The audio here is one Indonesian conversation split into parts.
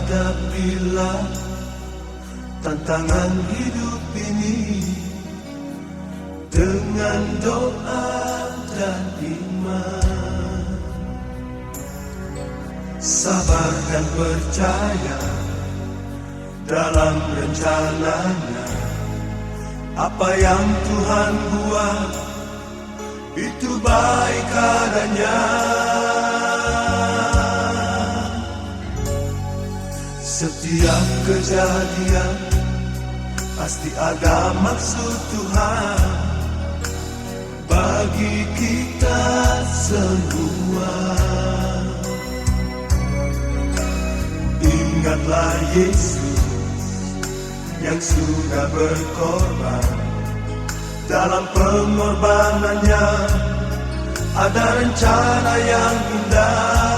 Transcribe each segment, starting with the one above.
Hadapilah tantangan hidup ini dengan doa dan iman. Sabar dan percaya dalam rencananya. Apa yang Tuhan buat itu baik adanya. Setiap kejadian pasti ada maksud Tuhan bagi kita semua. Ingatlah Yesus yang sudah berkorban. Dalam pengorbanannya ada rencana yang indah.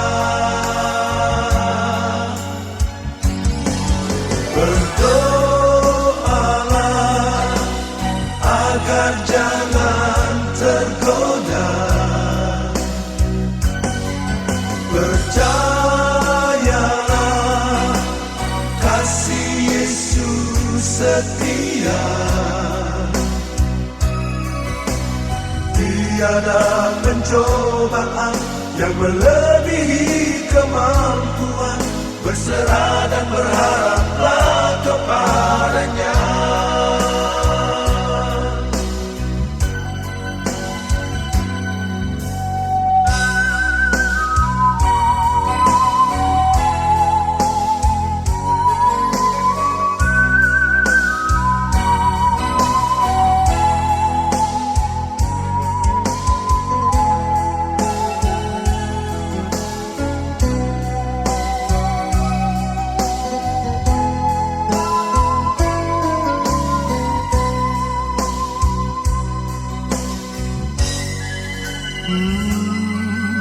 Berdoalah agar jangan tergoda. Percayalah kasih Yesus setia. Tiada pencobaan yang melebihi kemampuan. Berserah dan berharaplah kepadanya.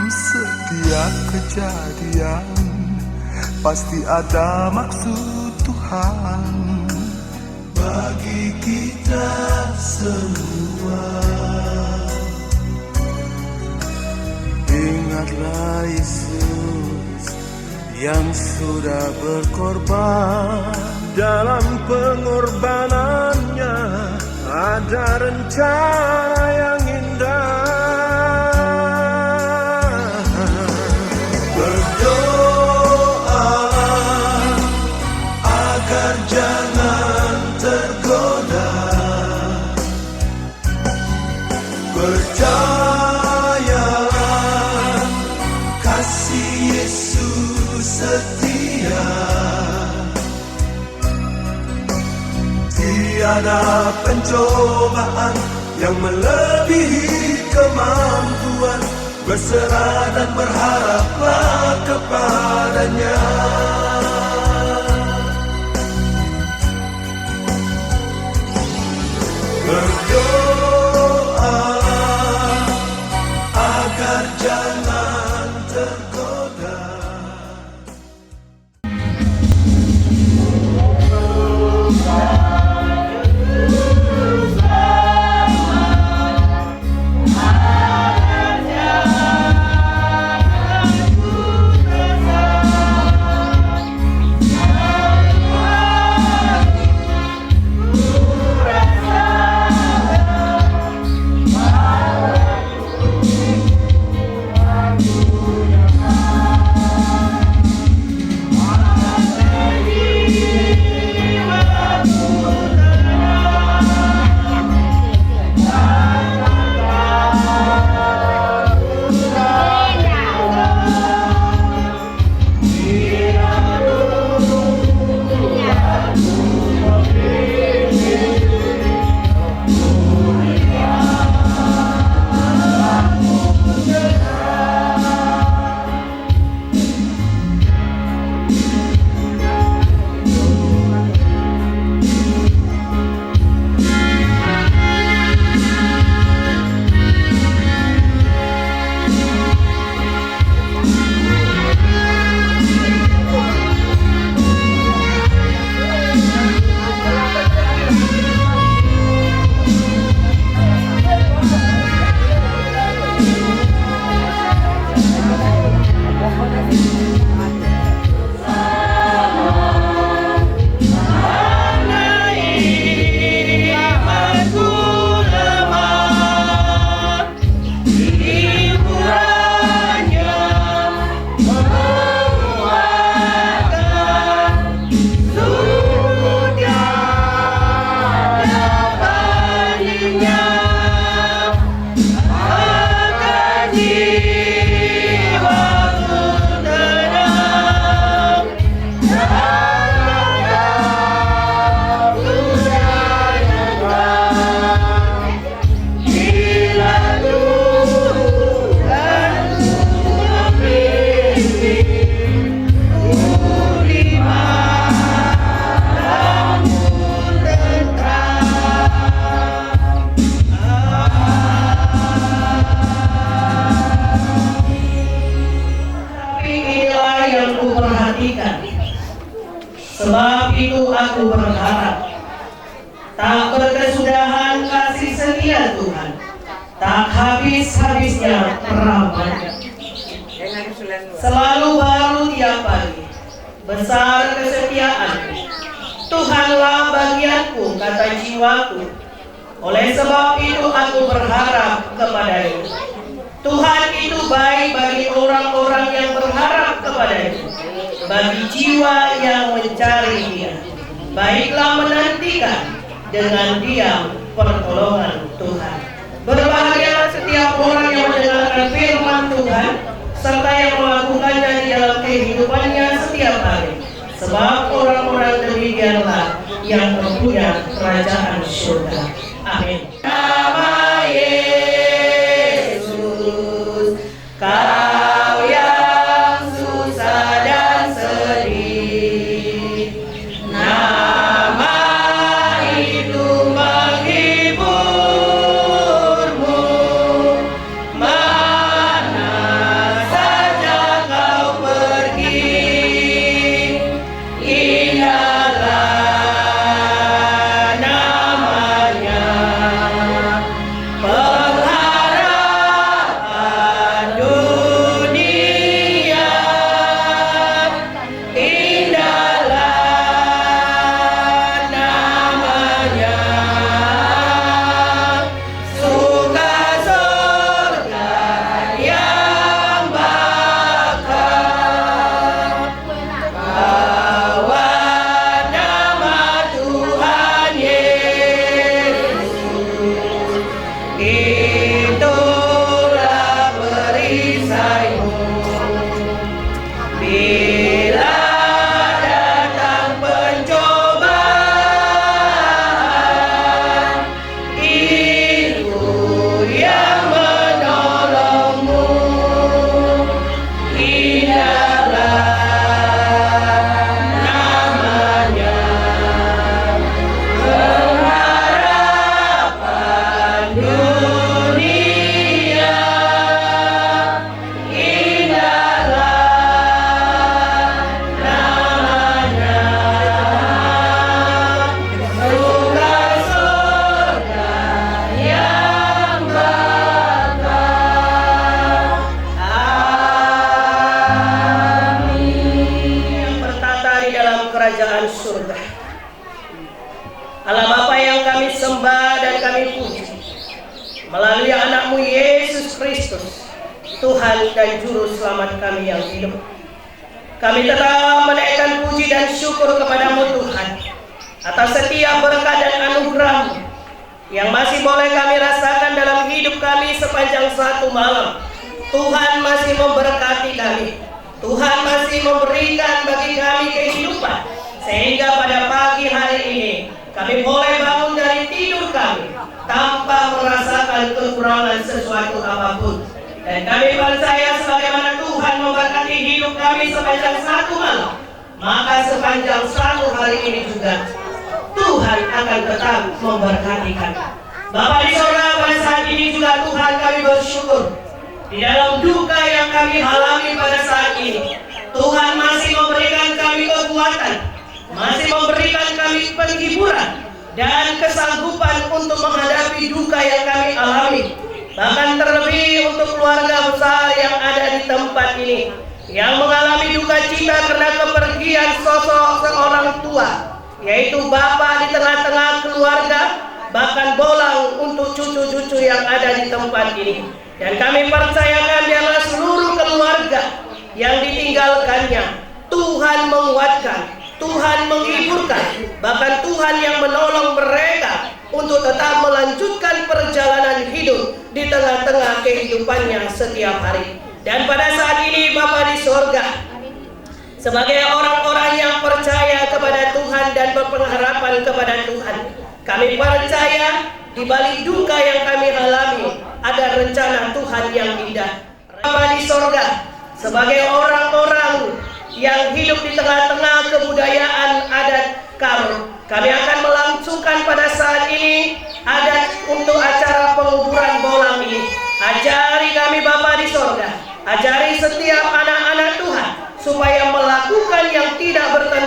Setiap kejadian pasti ada maksud Tuhan bagi kita semua. Ingatlah Yesus yang sudah berkorban. Dalam pengorbanannya ada rencana yang indah. Jangan tergoda. Percayalah kasih Yesus setia. Tiada pencobaan yang melebihi kemampuan. Berserah dan berharaplah kepadanya. Berdoalah agar jangan tergoda. yang kuperhatikan. Sebab itu aku berharap tak berkesudahan kasih setia Tuhan, tak habis-habisnya rahmat-Nya. Selalu baru tiap pagi, besar kesetiaan. Tuhanlah bagianku, kata jiwaku. Oleh sebab itu aku berharap kepada-Nya. Tuhan itu baik bagi orang-orang yang berharap kepada-Nya, bagi jiwa yang mencari Dia. Baiklah menantikan dengan diam pertolongan Tuhan. Berbahagialah setiap orang yang mendengarkan firman Tuhan serta yang melakukannya di dalam kehidupannya setiap hari. Sebab orang-orang demikianlah yang mempunyai kerajaan surga. Amin. Nama Yesus, Kau yang susah dan sedih, nama itu menghiburmu. Mana saja kau pergi, indahlah namanya. Pengharapan dunia, indahlah namanya. Surga surga yang bakal bawa nama Tuhan Yesus. Itulah perisaimu bila datang pencobaan. Itu yang menolongmu, indahlah namanya. Pengharapan dunia, indahlah namanya. Surga surga yang bakal. Amin. Yang bertata di dalam kerajaan surga. Allah Bapa yang kami sembah dan kami puji, melalui anak-Mu Yesus Kristus, Tuhan dan Juru Selamat kami yang hidup, kami tetap menaikkan puji dan syukur kepada-Mu Tuhan, atas setiap berkat dan anugerah-Mu yang masih boleh kami rasakan dalam hidup kami sepanjang satu malam. Tuhan masih memberkati kami, Tuhan masih memberikan bagi kami kehidupan, sehingga pada pagi hari ini kami boleh bangun dari tidur kami tanpa merasakan kekurangan sesuatu apapun. Dan kami percaya sebagaimana Tuhan memberkati hidup kami sepanjang satu malam, maka sepanjang satu hari ini juga Tuhan akan tetap memberkati kami. Bapa di surga, pada saat ini juga Tuhan kami bersyukur di dalam duka yang kami alami pada saat ini. Tuhan masih memberikan kami kekuatan, masih memberikan kami penghiburan dan kesanggupan untuk menghadapi duka yang kami alami. Bahkan terlebih untuk keluarga besar yang ada di tempat ini, yang mengalami duka cita karena kepergian sosok seorang tua, yaitu Bapa di tengah-tengah keluarga, bahkan bolang untuk cucu-cucu yang ada di tempat ini. Dan kami percayakan biarlah seluruh keluarga yang ditinggalkannya Tuhan menguatkan, Tuhan menghiburkan, bahkan Tuhan yang menolong mereka untuk tetap melanjutkan perjalanan hidup di tengah-tengah kehidupannya setiap hari. Dan pada saat ini Bapa di sorga, sebagai orang-orang yang percaya kepada Tuhan dan berpengharapan kepada Tuhan, kami percaya di balik duka yang kami alami ada rencana Tuhan yang indah. Bapa di sorga, sebagai orang-orang yang hidup di tengah-tengah kebudayaan adat kami akan melangsungkan pada saat ini adat untuk acara penguburan bolang ini. Ajari kami Bapa di sorga, ajari setiap anak-anak Tuhan supaya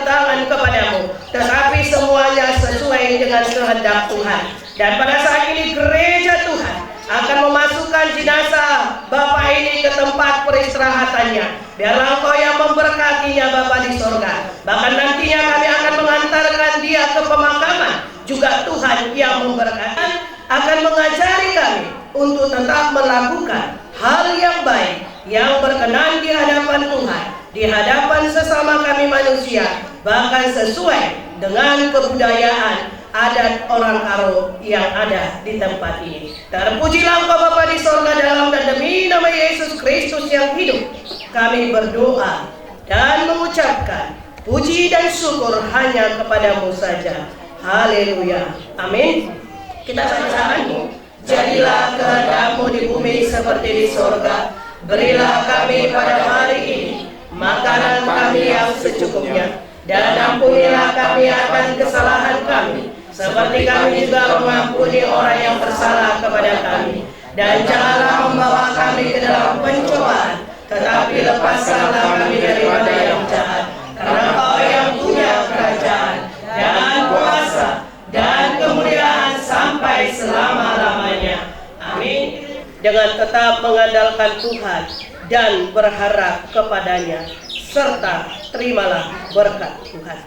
tangan kepadamu, tetapi semuanya sesuai dengan kehendak Tuhan. Dan pada saat ini gereja Tuhan akan memasukkan jenazah Bapak ini ke tempat peristirahatannya. Biarlah Engkau yang memberkatinya Bapa di sorga. Bahkan nantinya kami akan mengantarkan dia ke pemakaman. Juga Tuhan yang memberkati akan mengajari kami untuk tetap melakukan hal yang baik, yang berkenan di hadapan Tuhan, di hadapan sesama kami manusia, bahkan sesuai dengan kebudayaan adat orang Karo yang ada di tempat ini. Terpujilah Engkau Bapa di sorga, dalam dan demi nama Yesus Kristus yang hidup, kami berdoa dan mengucapkan puji dan syukur hanya kepadamu saja. Haleluya. Amin. Kita bacaanmu. Jadilah kehendak-Mu di bumi seperti di sorga. Berilah kami pada hari ini makanan kami yang secukupnya, dan ampunilah kami akan kesalahan kami, seperti kami juga mengampuni orang yang bersalah kepada kami. Dan janganlah membawa kami ke dalam pencobaan, tetapi lepaskanlah kami daripada yang jahat. Karena Engkau yang punya kerajaan dan kuasa dan kemuliaan sampai selama-lamanya. Amin. Dengan tetap mengandalkan Tuhan dan berharap kepadanya, serta terimalah berkat Tuhan.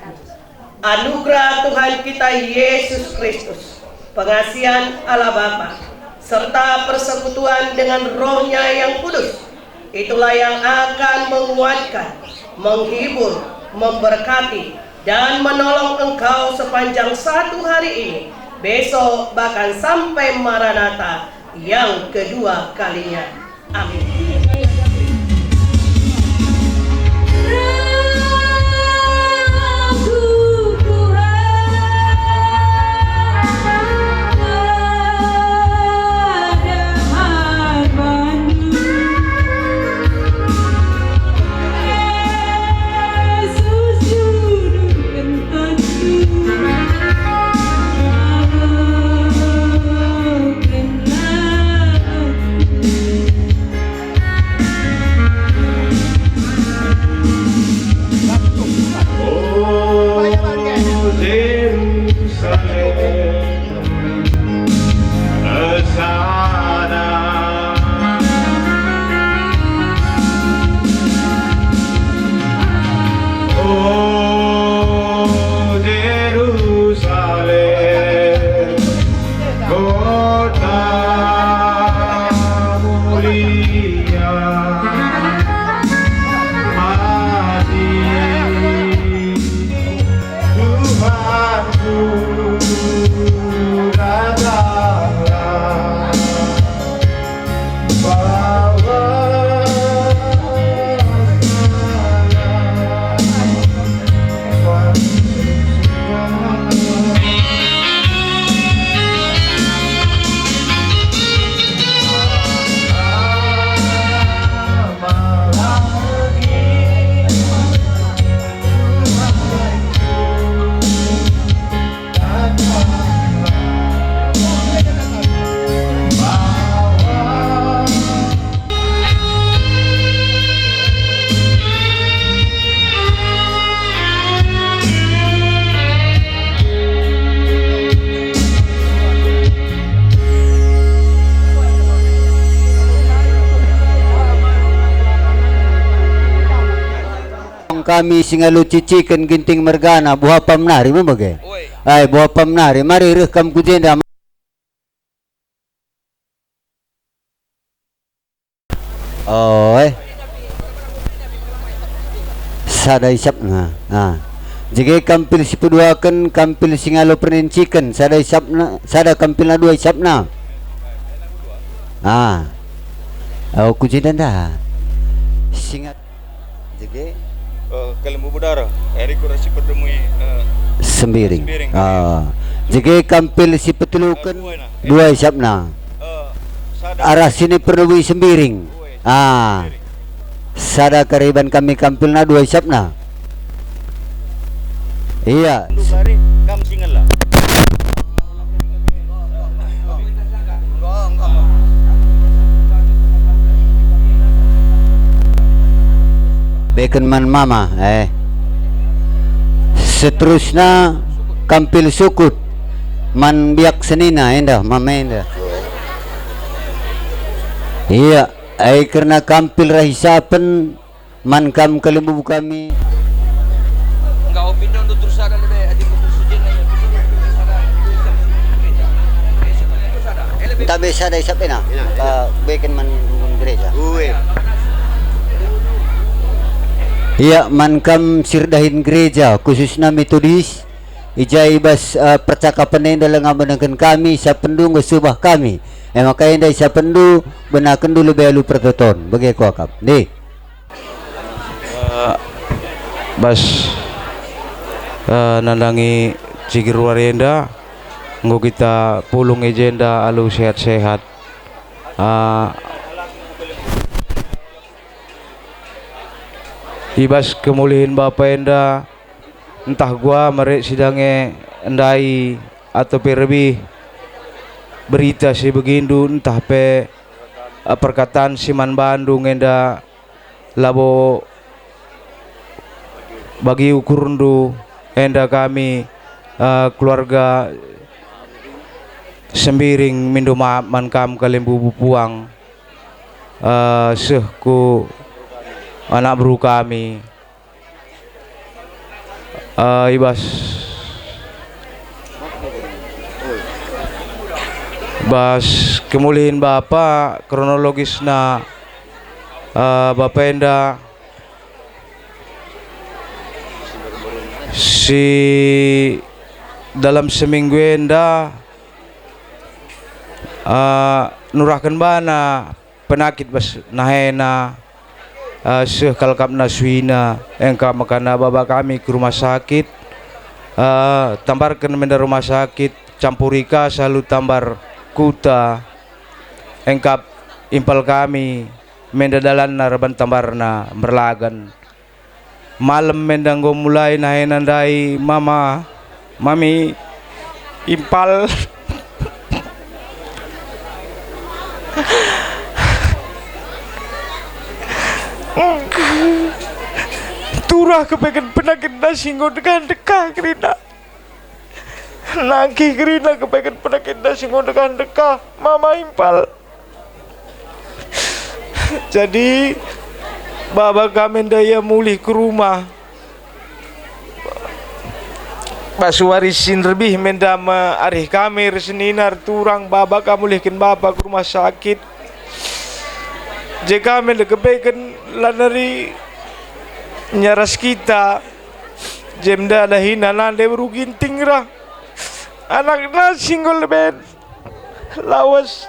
Anugerah Tuhan kita Yesus Kristus, pengasihan Allah Bapa, serta persekutuan dengan Roh-Nya yang kudus, itulah yang akan menguatkan, menghibur, memberkati, dan menolong engkau sepanjang satu hari ini, besok, bahkan sampai Maranatha yang kedua kalinya. Amin. Kami singalu cicikan ginting mergana buah pamnari membagai. Ay buah pamnari mari rekam kujenda. Oh sada isap na. Jika kampil si peduakan kampil singalu pernincikan sada isap na, sada kampil na dua isap na. Oh kujenda dah. Singat jika Kelembu budara, eri kurasi pertemui sembiring. Jika kampil si petelukan dua isap na. Arah sini perlu sembiring. Sada kariban kami kampil na dua isap na. Iya. Hari kam singal lah. Bacon man mama seterusnya kampil sukut man biak senina endah mama endah. Iya, ai karena kampil rahisapen man kam kelembu kami. Enggak opinion tu terus ada lebih adi bersejen aja. Tak bisa ada isap na. Bikin man gereja. Iya, man kam sirdahin gereja khususnya Metodis. Ijai bas percakapan yang dalam ngabenakan kami sa pendung subah kami. Makanya dari sa pendu benakan dulu belu pertoton. Bagi aku akap. Di. Bas nandangi cikir warenda nggo kita pulung agenda alu sehat-sehat. Ibas kemulihin Bapak enda entah gua merek sidange endai atau lebih berita si begindu entah pe perkataan Siman Bandung enda labo bagi ukurundu enda kami keluarga sembiring mindu man kam kalembu bupuang sehku anak bro kami ibas kemulihin Bapak kronologisna Bapak enda si dalam seminggu enda nurahkan bana penakit bas nahena kalkapna suina engka makana baba kami ke rumah sakit tambarkan menda rumah sakit campurika selalu tambar kuta engkap impal kami menda dalan naraban tambarna merlagan malam mendanggo mulai nahenandai mami impal turah kepengen penakit nasi ngodekan dekah kerina nagi kerina kepengen penakit nasi ngodekan dekah mama impal. Jadi baba kami daya mulih ke rumah Basuwarisin lebih mendama arih kami reseninar turang baba kamu mulihkan baba ke rumah sakit jika kami kebaikan lanari nyaras kita jemda dahina nande beruginting rah anak na singgol ben lawas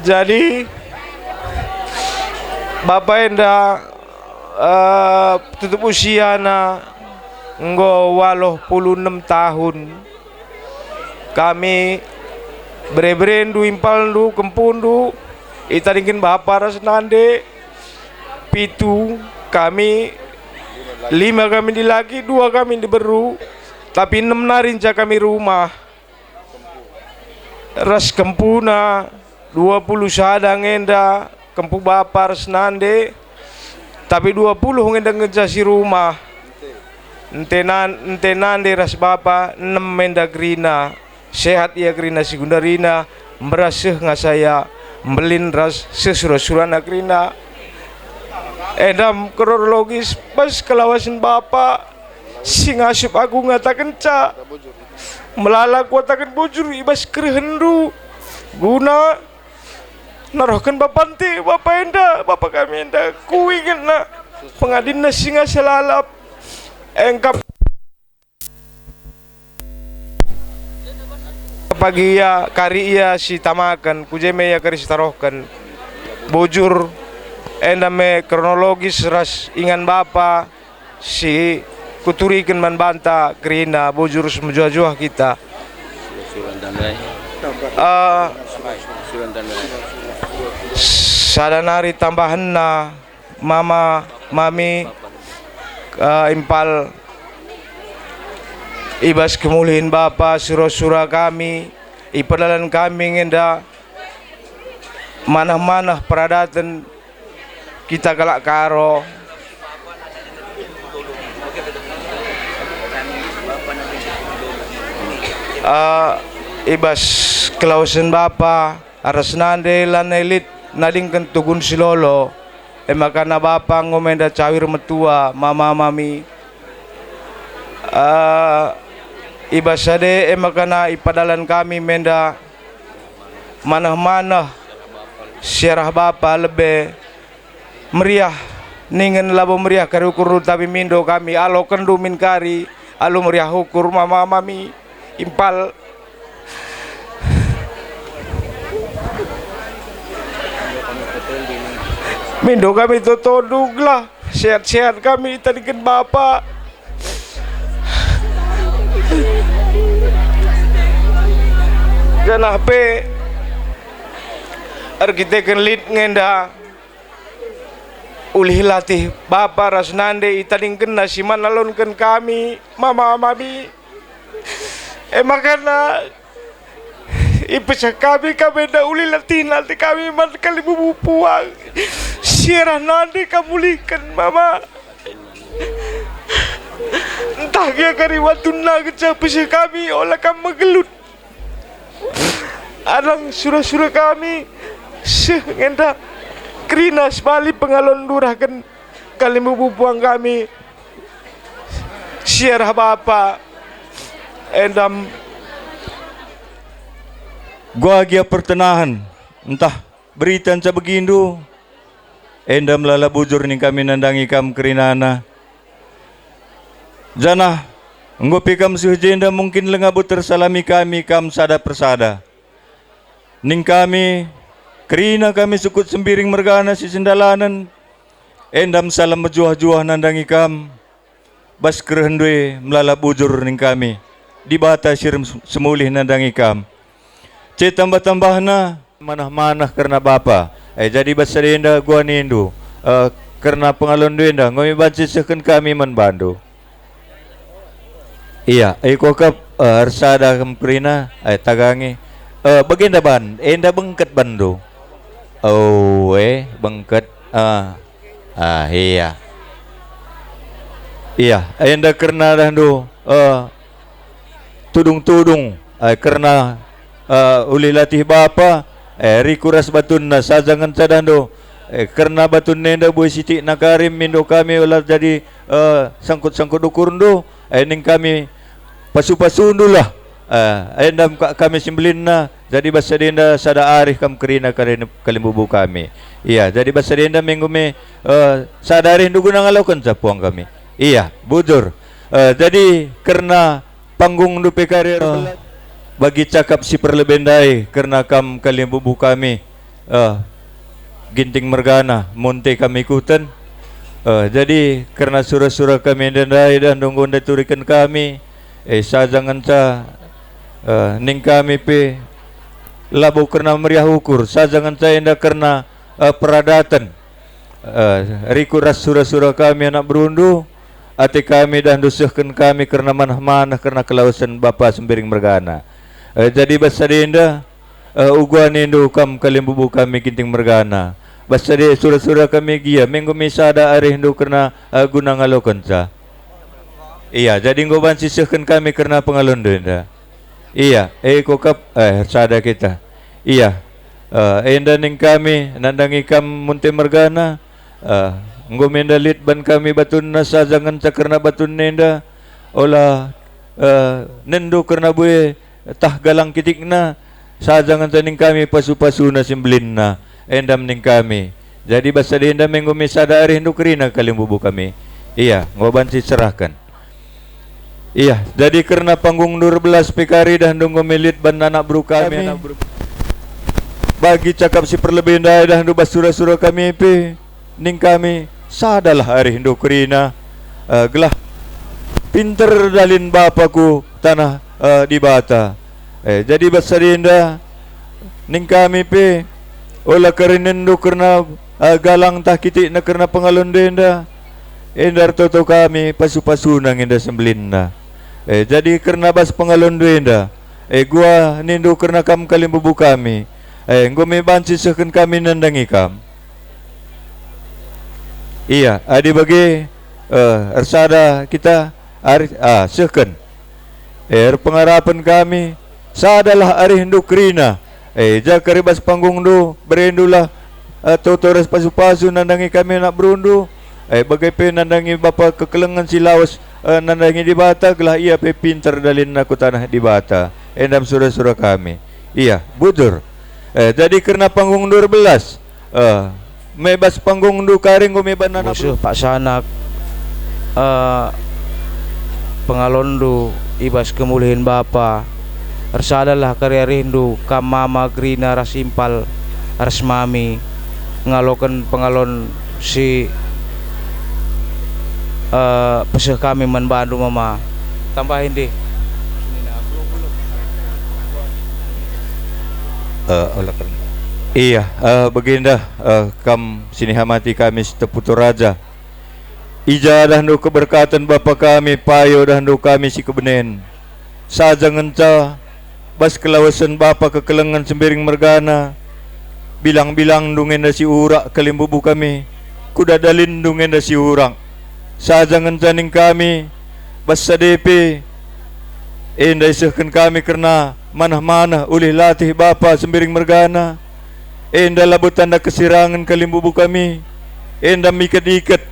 jadi bapak enda tutup usia na nggo 86 tahun kami bre-brendu impaldu kempundu itaringin bapak ras nande pitu kami 5 kami di laki 2 kami di beru tapi 6 narinca kami rumah ras kempuna 20 sadang enda kempu bapak ras nande tapi 20 ngenda ngejasi rumah ente nande ras bapak 6 menda grina sehat ya grina segundarina merasih ngasaya mbelin ras sesurah-surah grina edam kronologis pas kelawasan bapak sing asup aku ngatakan ca melala kuatakan bujur ibas kerehendu guna narohkan bapak ente bapak enda bapak kami enda kuingin na pengadin na singa selalap engkap pagi ya kari iya si tamakan kujeme ya kari si tarohkan bujur endame kronologis ras ingan bapa si kuturikan man banta kerina bujur semujua-jua kita sadanari tambahan na mami impal ibas kemulihin bapa surah-surah kami ipadalan kami ngenda manah-manah peradatan kita kalak karo ibas Klausen Bapa aras nande lan elit nadingkan tugun si lolo makana bapa ngomenda cawir metua mama mami ibas ade makana ipadalan kami menda manah-manah syarah bapa lebih meriah ningen labo meriah kari ukur tapi mindo kami alo kendu min kari alo meriah ukur mama mami impal mindo kami totodug lah sehat-sehat kami tadikan bapa janah pe arkiteken lit ngenda ulih latih bapa rasnande itadingken nasiman lalunken kami mama mami makana ipesah kami dah uli latih nanti kami man kali bubu puang sirah nanti kamulihkan mama entah kia kari watuna kecah pesah kami olah kamu megelut adang surah-surah kami ngenda krinas bali pengalon durahkan kali bubu puang kami sirah bapa endam Gua gia pertenahan entah beritan sa begindu endam lala bujur ni kami nandangi kam kerinana jana ngopi kam suhjenda mungkin lengabut tersalami kami kam sada persada ning kami kerina kami sukut sembiring mergana si sendalanan endam salam mejuah-juah nandangi kam bas kerehendwe melala bujur ning kami di bata sirim semulih nandangi kam tambah-tambahna manah-manah karena bapa jadi basarenda gua nindu karena pengalon duenda ngomi banci seken kami manbandu iya kokap arsada kemprina tagangi bagenda ban enda bengket bandu bengket iya enda karena dandu tudung-tudung karena uli latih bapa rikuras batun na sajangan sadando karena batun nenda boy siti nakarim mindo kami ulah jadi sangkut-sangkut ukurndo ning kami pasu-pasundu lah endam kami simbelin na jadi basa denda sada arih kam kerina kalimbubu kami iya jadi basa denda minggu me sada arih ndugu nangalokan sa puang kami iya bujur jadi karena panggung dupe karir bagi cakap si perlebendai karena kam kalian bubu kami ginting mergana monte kami ikutan jadi karena surah-surah kami dendai dan donggon daturikan kami sajangan sa ning kami pe labu karena meriah ukur sajangan sa enda karena peradatan rikuras surah-surah kami anak berundu ati kami dan dusahkan kami karena manah-manah karena kelausan bapa sembiring mergana jadi basa dinda uguan indu kam kalimbubu kami ginting mergana basa di surah-surah kami gia minggu misada ari hindu karena guna ngalokan sa iya jadi ngoban sisahkan kami karena pengalon dinda iya kokap sada kita iya enda ning kami nandangi kam munti mergana ngomenda lit ban kami batun na sajangan sa karena batun nenda olah nendo karena buye tah galang kitik na sajangan taning kami pasu-pasu na simblin na endam ning kami jadi basa dinda minggu misada ari hindu kerina kalimbubu kami iya ngoban si serahkan iya jadi karena panggung 12 pikari dan dunggo milit ban anak bro kami bagi cakap si perlebendai dan hindu basura-sura kami pe ning kami sadalah ari hindu kerina gelah pinter dalin bapaku tanah di bata jadi basarinda ning kami pe olah karinendo karena galang tak kitik na karena pengalon denda endar toto kami pasu-pasu nang inda sembelina jadi karena bas pengalon denda gua nindo karena kam kalimbubu kami ngome banci seken kami nandangi kam iya adi bagi arsada kita seken Pengarapan kami sadalah ari hendu krina jaka ribas panggung do berendulah totoras pasu-pasu nandangi kami nak berundu bagai pe nandangi bapa kekelengan silawas nandangi di bata gelah ia pe pintar dalin aku tanah di bata endam surah-surah kami iya bujur jadi karena panggung 12 mebas panggung du karing gumeban anak Musuh Pak Sanak pengalondu ibas kemulihin Bapa Ersadalah karya rindu kam mama grina rasimpal resmami ngalokan pengalon si peseh kami membantu mama tambahin deh iya baginda kam sini hamati kami seteputu raja ija dahnu keberkatan bapa kami payo dahnu kami si kebenen saja ngenca bas kelawasan bapa kekelengan sembiring mergana bilang-bilang dungen si urak kelimbubu kami kuda dalin dungen si urang saja ngencaning kami bas sadepe endai sehken kami karena manah-manah ulih latih bapa sembiring mergana enda labut tanda kesirangan kelimbubu kami enda miket-iket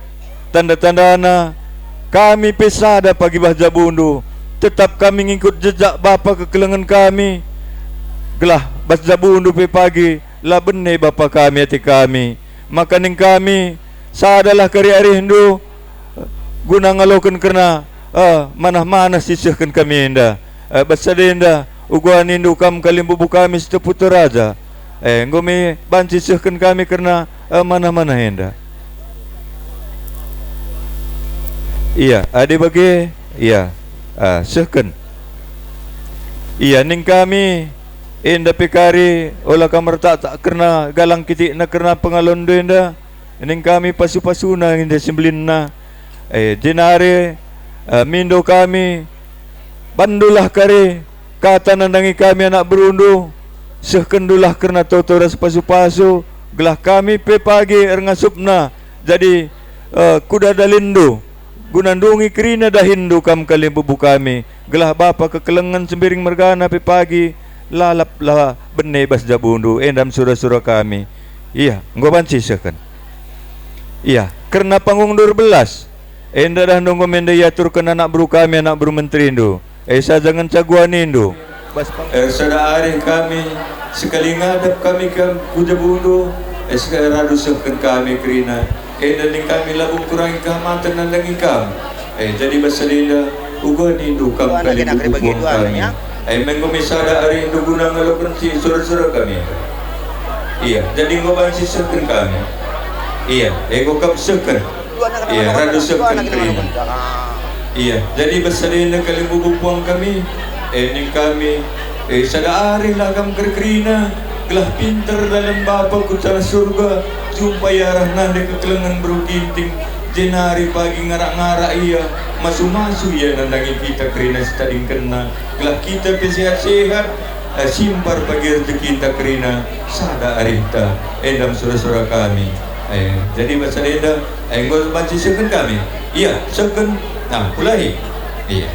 tanda-tandana kami pesada pagi bahja bundu tetap kami ngikut jejak bapa kekelengan kami gelah bahja bundu pe pagi lah bene bapa kami hati kami makaning kami sadalah karya rindu guna ngalokan kerana manah-manah sisihkan kami enda basadenda uguan indu kam kalimbubu kami seteputu raja ngome banci sihkan kami kerana mana-mana enda iya ade bagi iya sihkan iya ning kami enda pikari olah kamar tak kerana galang kitik na kerana pengalondo enda ning kami pasu-pasuna enda sembelinna jenare mindo kami bandulah kare kata nandangi kami anak berundu sehkendulah kerana totoras pasu-pasu gelah kami pe pagi ergasupna jadi kuda dalindu gunandungi kerina dahindu kam kalimbubu kami gelah bapa kekelengan sembiring mergana pe pagi lalap lah bene bas jabundu endam surah-surah kami iya ngoban sisahkan iya kerana panggung 12 enda dah nunggu mende yaturkan anak buru kami anak buru menteri indu sa jangan caguan indu sada ari kami sekali ngadap kami ke puja bundu sekarang radu sehkan kami kerina ning kami labung kurangi kehormatan nandangi kam jadi basalila uguan indu kam kali bubuang kami menggumi sada ari indu guna ngalokan si surah-surah kami iya jadi ngoban si sehkan kami iya ego kam sehkan iya radu sehkan kerina iya jadi basalila kali bubuang kami ning kami sada ari lagam kerkerina gelah pintar dalam bapa ku cara surga jumpa yarah nande kekelengan beruginting jenari pagi ngarak-ngarak iya masu-masu iya nandangi kita kerina setading kena gelah kita sehat-sehat simpar pagi rezeki kita kerina sada arita endam surah-surah kami jadi bahasa denda ngol banci seken kami iya seken nah pulai iya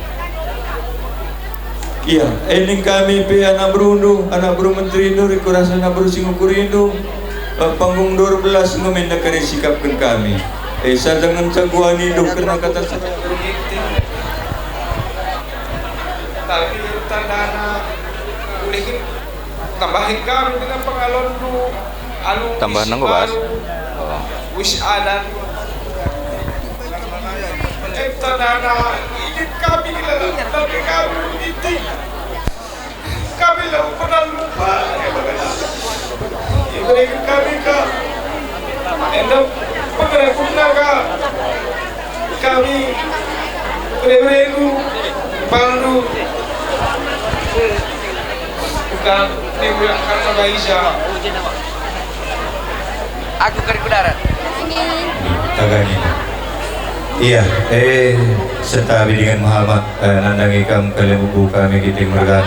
iya, ending kami pe anak berundu, anak buru menteri indu, rikurasa anak buru singukur indu, panggung 12 ngomenda kari sikapkan kami. Sa jangan caguan indu kena kata tapi tandana ulihin tambahin kami dengan pengalon du anu tambahan nang bahas wis adan tandana ingin kami tapi kami itu kami lah pernah lupa ingin kami ke endam pengerepunna kami bereberu pandu bukan dibilang kata Baisha aku kari kudarat tagani iya setabi dengan Muhammad nandangi kam kalimbubu kami kiting mergan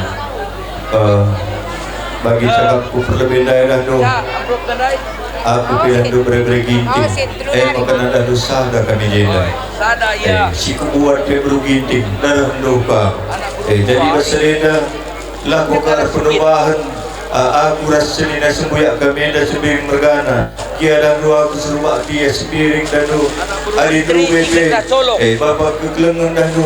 bagi cakapku perlebih daerah do aku pilih do berberi ginting makan ada dosa dah kami jenda sada ya si kubuat pe beru ginting darah do kam Jadi berserina lakukan perubahan. Aku rasa ni nak sembuyak kami dah sembiring mergana. Kia dan lu aku serumak dia sembiring dan lu. Hari tu bete. Bapa kekelengan dan lu.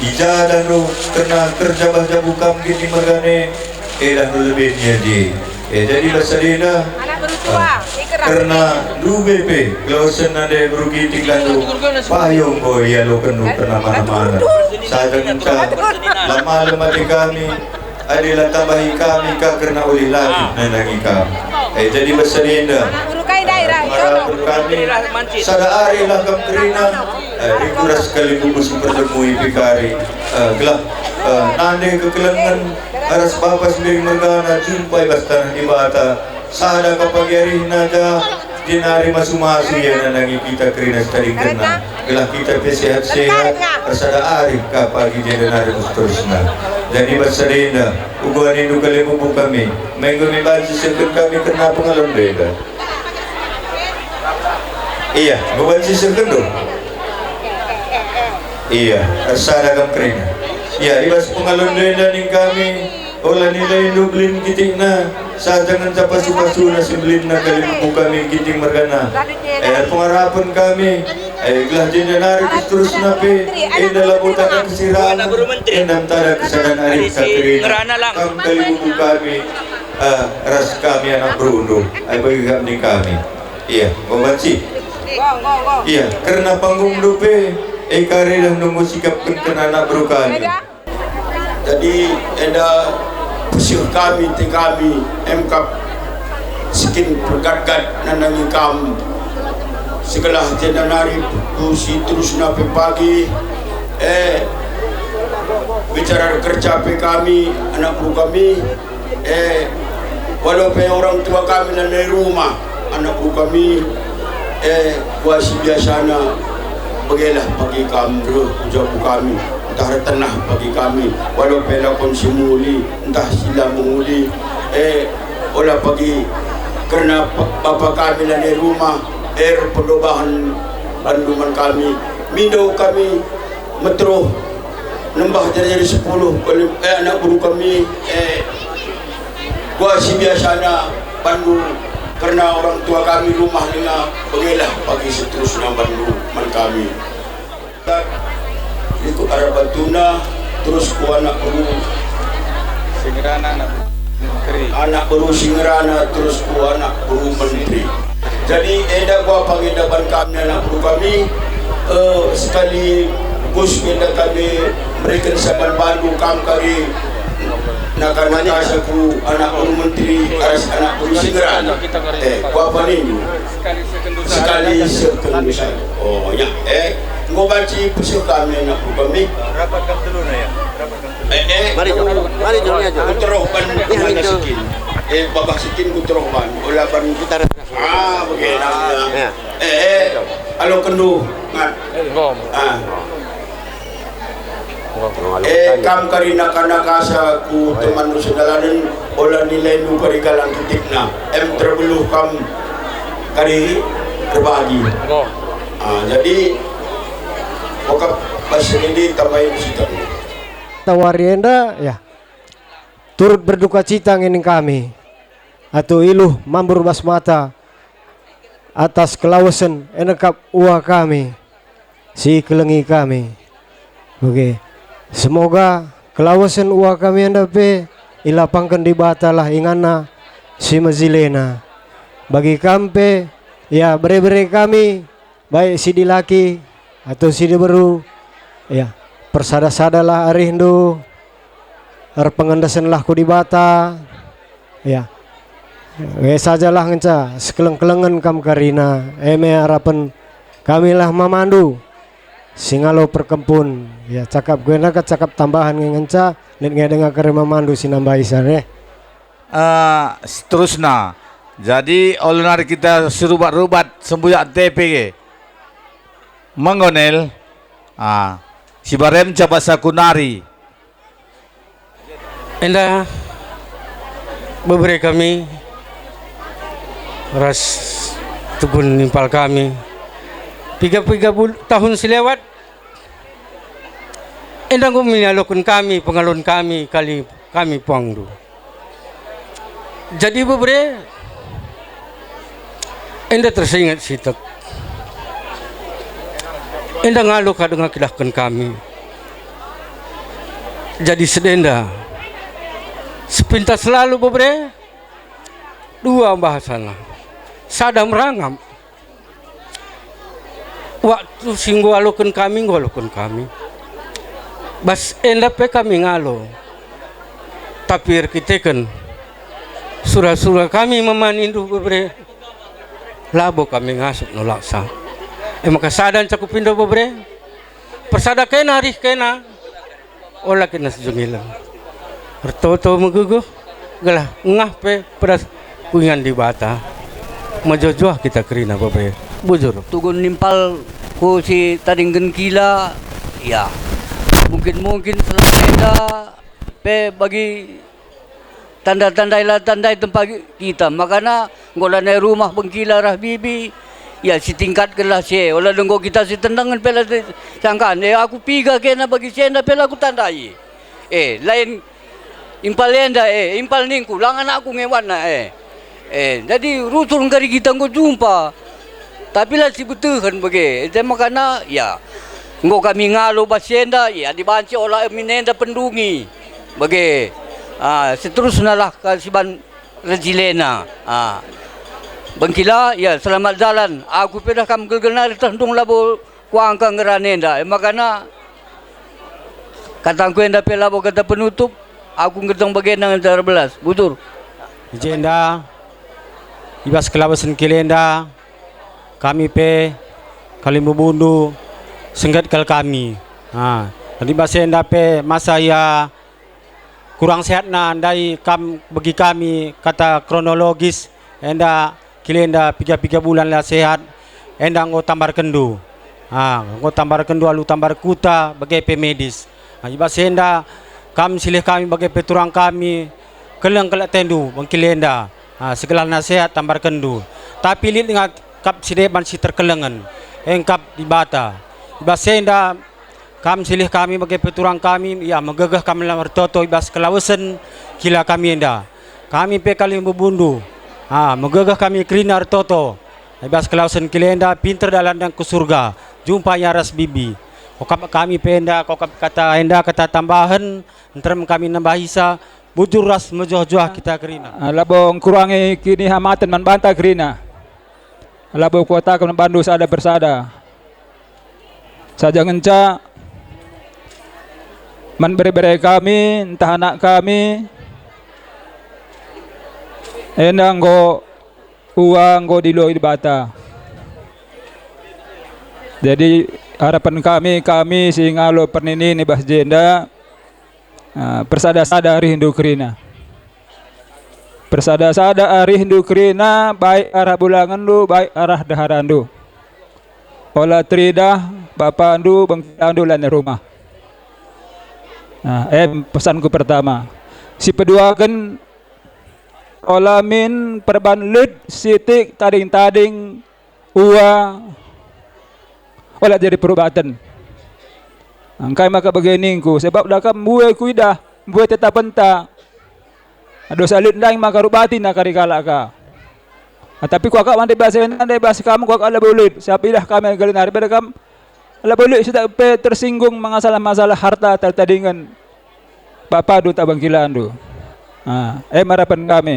Ija dan lu kena kerja baca bukam gini mergane. Dan lu lebih ni jadi berserina. Karena lu BP klausen ada berugi tinggal lu payung ko ya lu kena mana-mana. Saya dengan lama-lama di kami adalah tambahi kami karena oleh lagi nandangi kami. Jadi berserina harapkan kami sada ari lah kam kerina dikuras sekali buku sepertemui pikari gelap nande kekelengan aras bapa sendiri mergana jumpai bastana di bata sada kapagari nada dinari masu-masu ya nandangi kita kerina setari kena gelap kita sehat-sehat bersada ari kapagi dia dinari terusna. Jadi berserina uguan itu kali bubu kami mengguni baju sekun kami kena pengalon beda. Iya, bukan sekun dong. Iya, sada kam kerina. Iya, ibas pengalon beda ning kami olah nilai dublin kiting na sa jangan sa pasu-pasu na simblin na kali bubu kami kiting mergana. Pengarapan kami gelah jenenari terus nape dalam utara kesiraan dan tada kesadaran hari sakri kam kali buku kami ras kami anak berundung bagi kami iya membaci iya karena panggung dupe kare dan nunggu sikapkan kena anak berukani jadi ada pesir kami MKAP sikin pergat-gat nandangi kam segala jenanari pusi terus nape pagi bicara kerja pe kami anak buah kami walaupun orang tua kami dari rumah anak buah kami kuasi biasana bagilah pagi kami jauh kami entah tanah pagi kami walaupun lakon simuli entah sila menguli olah pagi karena bapa kami dari rumah perubahan Bandungan kami Mindo kami metro nambah jadi 10 anak guru kami gua si biasanya Bandung karena orang tua kami rumah dengan bagilah pagi seterusnya Bandungan kami itu arah Batuna terus ku anak guru anak baru Singrana terus ku anak guru menteri. Jadi gua panggilan kami anak guru kami sekali Gus kita kami berikan saban Bandung kam kari nak saku anak guru menteri aras anak guru Singrana gua apa nih sekali sekali oh ya gua baca pesuh kami anak guru kami rapatkan dulu na ya mari jom aja kutrohban mana sikin babah sikin kutrohban ulaban kita begini alo kendu ngat kam karina kana kasa ku teman nu sedalanan olah nilai nu parikalang kitikna terbelu kam kari berbagi jadi wakaf pasal ini tambahin sitan Tawarienda ya turut berduka cita ngini kami atau iluh mambur basmata atas kelawasan enekap uah kami si kelengi kami. Oke. Semoga kelawasan uah kami anda pe ilapangkan di batalah ingana si mazilena bagi kampe ya bere-bere kami baik si dilaki atau si diberu ya persada-sadalah arindu pengendasanlah ku di bata ya sajalah ngenca sekeleng-kelengan kam karina eme harapan kamilah mamandu singalo perkempun ya cakap gue nak cakap tambahan ngenca net ngedenga kare mamandu sinambai sare seterusnya jadi oleh kita serubat-rubat sembuyak TPG mengonel si barem coba sakunari enda beberapa kami ras tukun nimpal kami 30 tahun selewat Endang ko minalokon kami, pengalon kami, kami puangdu. Jadi bebre, enda tersingat sitak. Enda ngalo ka dengan kilahkan kami. Jadi sedenda. Sepintas selalu bebre, dua bahasalah. Sadam rangam. Waktu singgu alokan kami, Bas enda pe kami ngalo. Tapi kita kan surah-surah kami memanindu bebre. Labo kami ngasuk nolaksa. Maka sadan cakup pindah bebre. Persada kena hari kena. Olah kena sejungilan. Bertoto meguguh. Galah ngah pe pedas kungan di bata. Majojoh kita kerina bebre. Bujur. Tugun nimpal ku si tadinggen kila, ya mungkin selama pe bagi tanda-tandai tempat kita. Makanya ngolane rumah bengkila rah bibi, ya si tingkatkanlah si. Olah dengko kita si tendangan pela sangkaan. Aku piga kena bagi senda pela aku tandai. Lain impal enda impal ningku langan aku ngewan na jadi rusul ngari kita ngko jumpa. Tapi lah si betul kan bagi. Itu makanya ya ngko kami ngalo basenda ya dibanci olah minenda pendungi bagi. Seterusnya lah kasiban rejilena. Bangkila ya selamat jalan. Aku pedah kam gelgenar tandung labo kuangka ngeranenda. Makanya katangku enda pelabo kata penutup. Aku ngertong bagian yang 13. Butur. Jenda ibas kelabasan kilenda kami pe kali membundu senggat kal kami. Tadi bahasa enda pe masa ya kurang sehat na andai bagi kami kata kronologis enda kilenda 3 bulan lah sehat enda ngo tambar kendu. Ngo tambar kendu alu tambar kuta bagi pe medis. Bahasa enda kami silih kami bagi peturang kami keleng kelak tendu bangkilenda. Segala nasihat tambar kendu. Tapi lihat dengan kap sideban si terkelengan engkap di bata ibasenda kam silih kami bagi peturang kami ya megegah kami lamar toto ibas kelawasan kila kami enda kami pe kali membundu megegah kami krinar toto ibas kelawasan kila enda pinter dalam dan ke surga jumpa nyaras bibi kokap kami pe enda kokap kata enda kata tambahan enterem kami nambah hisa bujur ras mejoh-joh kita kerina labong kurangi kini hamatan man banta kerina Labo kota ke Bandung ada bersada. Saja ngenca man bere kami, entah anak kami. Endang go uang go dilo di bata. Jadi harapan kami singalo pernini ni bas jenda persada-sada rindu kerina. Persada-sada rindu kerina baik arah bulangan lu baik arah daharan lu. Olah tridah bapa andu bangkilandu lan rumah. Pesanku pertama. Si peduakan olah min perban lid sitik tading uwa olah jadi perubatan. Angkai maka baginingku sebab dah kam buai kuidah buai tetap penta. Ado salit lain maka rubati nak kari kalaka. Tapi kuak mandi bahasa kamu kuak ala bulit. Siapilah kami galin hari pada kam ala bulit sudah tersinggung masalah harta tertadingan bapa du tabang kilaan du. Harapan kami.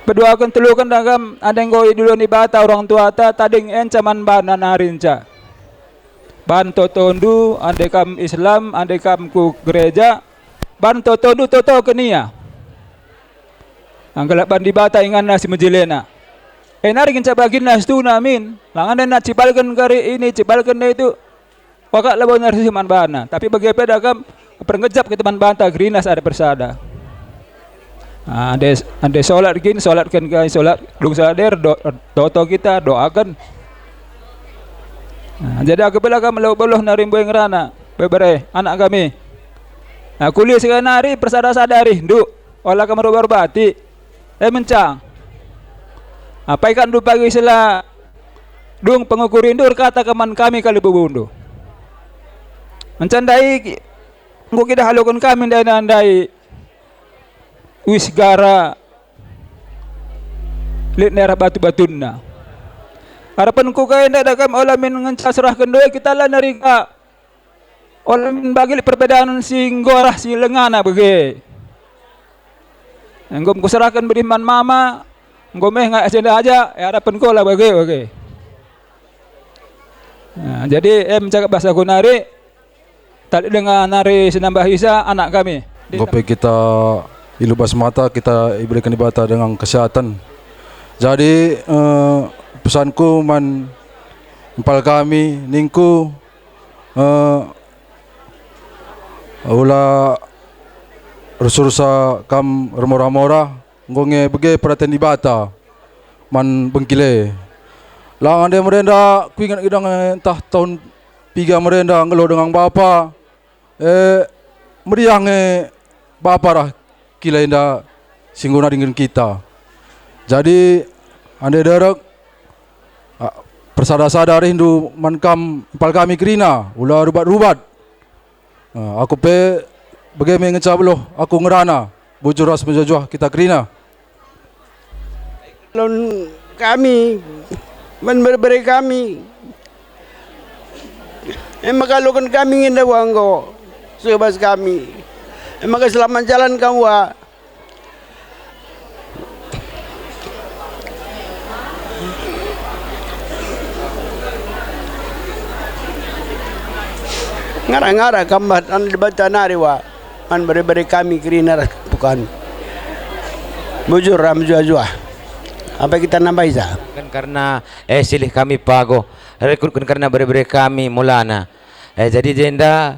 Berdoakan telukan dagam ada yang goi dulu ni bata orang tua ta tading encaman bana narinca. Ban totondu ande kam Islam ande kam ku gereja ban totondu toto kenia. Anggalak ban di bata ingan nasi menjelena. Nari kinca bagin nas tu namin. Langan dan cibalkan kari ini cibalkan itu. Wakak labo nasi man bana. Tapi bagi peda kam perngejap ke teman banta grinas ada persada. Ande solat gini solatkan kai solat lung sader toto kita doakan. Jadi aku bela kam beloh narim boeng rana bebere anak kami. Kuliah sekarang nari persada sadari du olah kam robar bati. Mencang. Apa ikan du pagi sela dung pengukur indur kata kaman kami kali bubundu. Mencandai nggo kita halukan kami andai wisgara lit daerah batu-batuna. Harapan ku kaya ndak kami olamin nganca serahkan doa kita lah narika. Olamin bagi perbedaan si ngorah si lengana bagi. Ngom ku serahkan beriman mama, ngom nggak agenda aja, harapan ku lah bagi. Nah, jadi cakap bahasa Gunari tadi dengan nari senambah Isa anak kami. Gope kita ilubas mata, kita berikan ibadah dengan kesehatan. Jadi pesanku man impal kami ningku ula rusa kam remora-mora ngonge bege perhatian ibadah man bengkile. Lang ande merenda ku ingat idang entah tahun 3 merenda ngelo dengan bapa meriang bapa rah kila inda singguna dengan kita. Jadi ande derek persada-sadar Hindu mankam impal kami kerina ulah rubat-rubat. Aku pe bagaimana ngecap loh aku ngerana bujur ras menjajuah kita kerina. Lalu kami memberi kami makalukan kami nginda wanggo sebas kami maka selamat jalan kamu wa ngara-ngara kambat an debata nari wa man beri kami kerina bukan bujur ram jua-jua apa kita nambah Isa kan karena silih kami pago rekrutkan karena beri kami mulana jadi jenda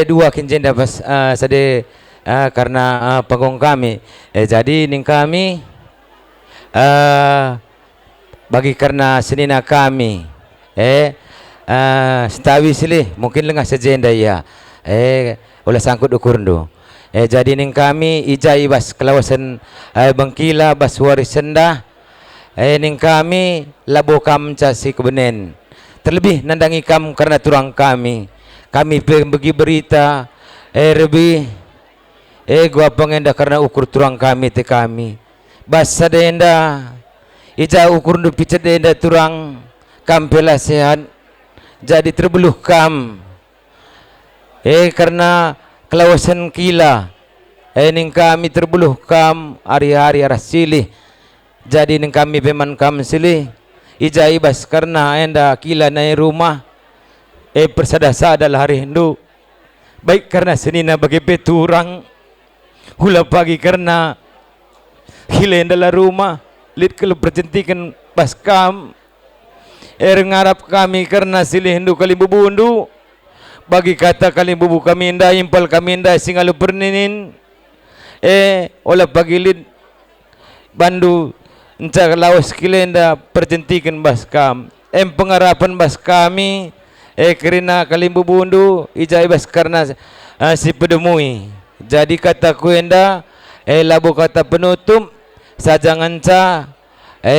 dua kin jenda pas sade karena pagong kami jadi ning kami bagi karena senina kami setawi silih mungkin lengah sejenda ya oleh sangkut ukur ndo jadi ning kami ijai bas kelawasan bangkila bas waris sendah ning kami labo kam casi kebenen terlebih nandangi kam karena turang kami bagi berita lebih gua pengenda karena ukur turang kami te kami bas sadenda ija ukur ndo picet denda turang kam pela sehat jadi terbeluh kam karena kelawasan kila ning kami terbeluh kam hari-hari arasilih jadi ning kami peman kam silih ija ibas karena enda kila naik rumah persada-sada hari Hindu baik karena senina bagi peturang hula pagi karena hila enda rumah lid kalau percentikan pas kam ngarap kami karena silih Hindu kali bubundu bagi kata kali bubu kami indah impal kami indah singalu perninin olah pagi lid bandu encak lawas kilenda percentikan bas kam pengarapan bas kami kerana kali bubundu ijai bas karena si pedemui jadi kata kuenda labu kata penutup sajangan ca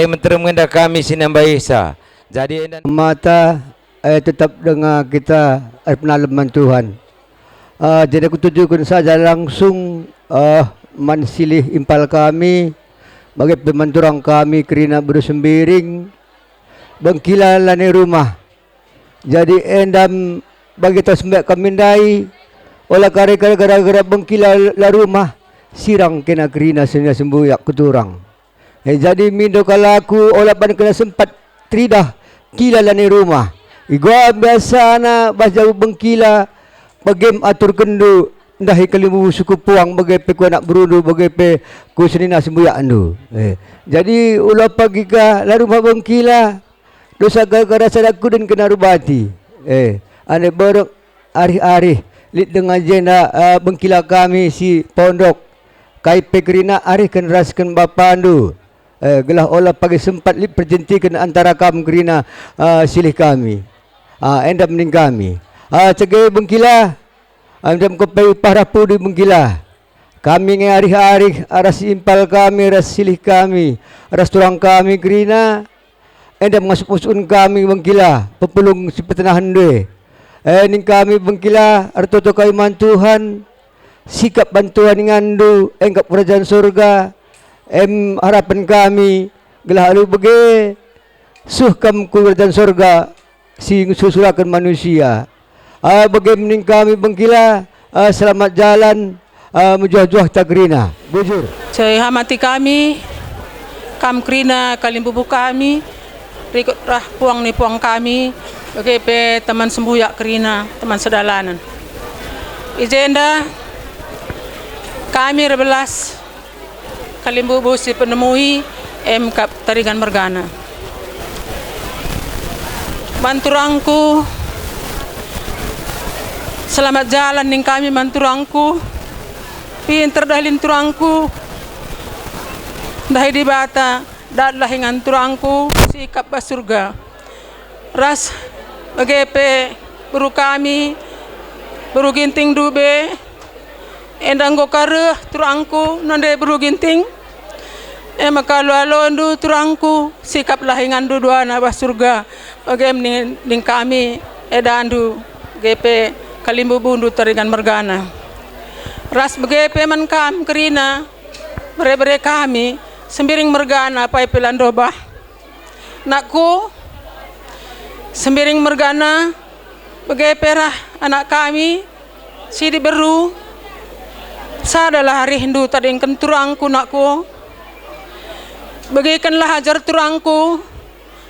menterem enda kami sinambah Isa jadi mata tetap dengan kita penalaman Tuhan. Jadi aku tujukan saja langsung mansilih impal kami bagi pemanturang kami kerina bersembiring bangkila lani rumah. Jadi endam bagi tasmbek kami dai olah gara-gara bangkila la rumah sirang kena kerina sehingga sembuyak kuturang. Jadi mindo kalaku olah pan kena sempat tridah kila lani rumah igua biasa na bahasa bengkila bagem atur kendu ndahi kalimu suku puang bagai pe ku anak berundu bagai pe ku senina sembuyak andu jadi ulah pagi ka la rumah bengkila dosa gara-gara sadaku dan kena rubati ane borok ari-ari lid dengan jenda bengkila kami si pondok kai pe kerina ari kan raskan bapa andu gelah olah pagi sempat lip perjentikan antara kami kerina silih kami endam ning kami cegai bengkila endam kopai parapu di bengkila kami ngari-hari aras impal kami ras silih kami ras turang kami kerina endam masuk usun kami bengkila pepulung si petenahan de ning kami bengkila artoto kaiman Tuhan sikap bantuan ngandu engkap kerajaan surga harapan kami gelah alu bege suhkam kerajaan surga sing susurakan manusia bege ning kami bengkila selamat jalan mujuh-juh tagrina bujur saya hamati kami kam krina kalimbubu kami rikut rah puang ni puang kami bagi teman sembuyak krina teman sedalanan ijenda kami rebelas kalimbubu si penemui kap Taringan Mergana manturangku selamat jalan ning kami manturangku pinter dahlin turangku dahi di bata dadlah hingan turangku sikap basurga ras bagepe buru kami buru ginting dube endang gokare turangku nonde buru ginting makalu alondu turangku sikap lahingan duduana basurga bagem ning kami edandu GP Kalimbubundu Taringan Mergana ras BGP man kam kerina bere-bere kami sembiring Mergana pai pelandobah nakku sembiring Mergana BGP rah anak kami sidi beru sadalah hari Hindu tadi kenturangku nakku bagikanlah ajar turangku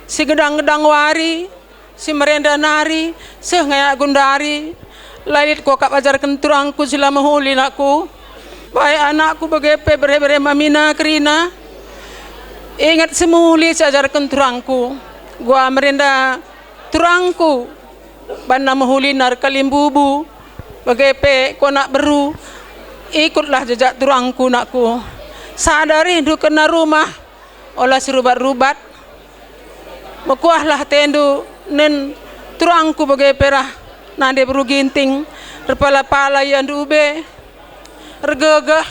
si gedang-gedang wari si merenda nari sehingga gundari lalit ko kap ajarkan turangku sila mahuli nakku baik anakku bagepe bere-bere mamina kerina ingat semuli ajarkan turangku gua merenda turangku bana mahuli nar kalimbubu bagepe ko nak beru ikutlah jejak turangku nakku sadari du kena rumah olah sirubat-rubat makuahlah tendu nen turangku bagepe rah nande beru ginting repala-pala yang dube regegah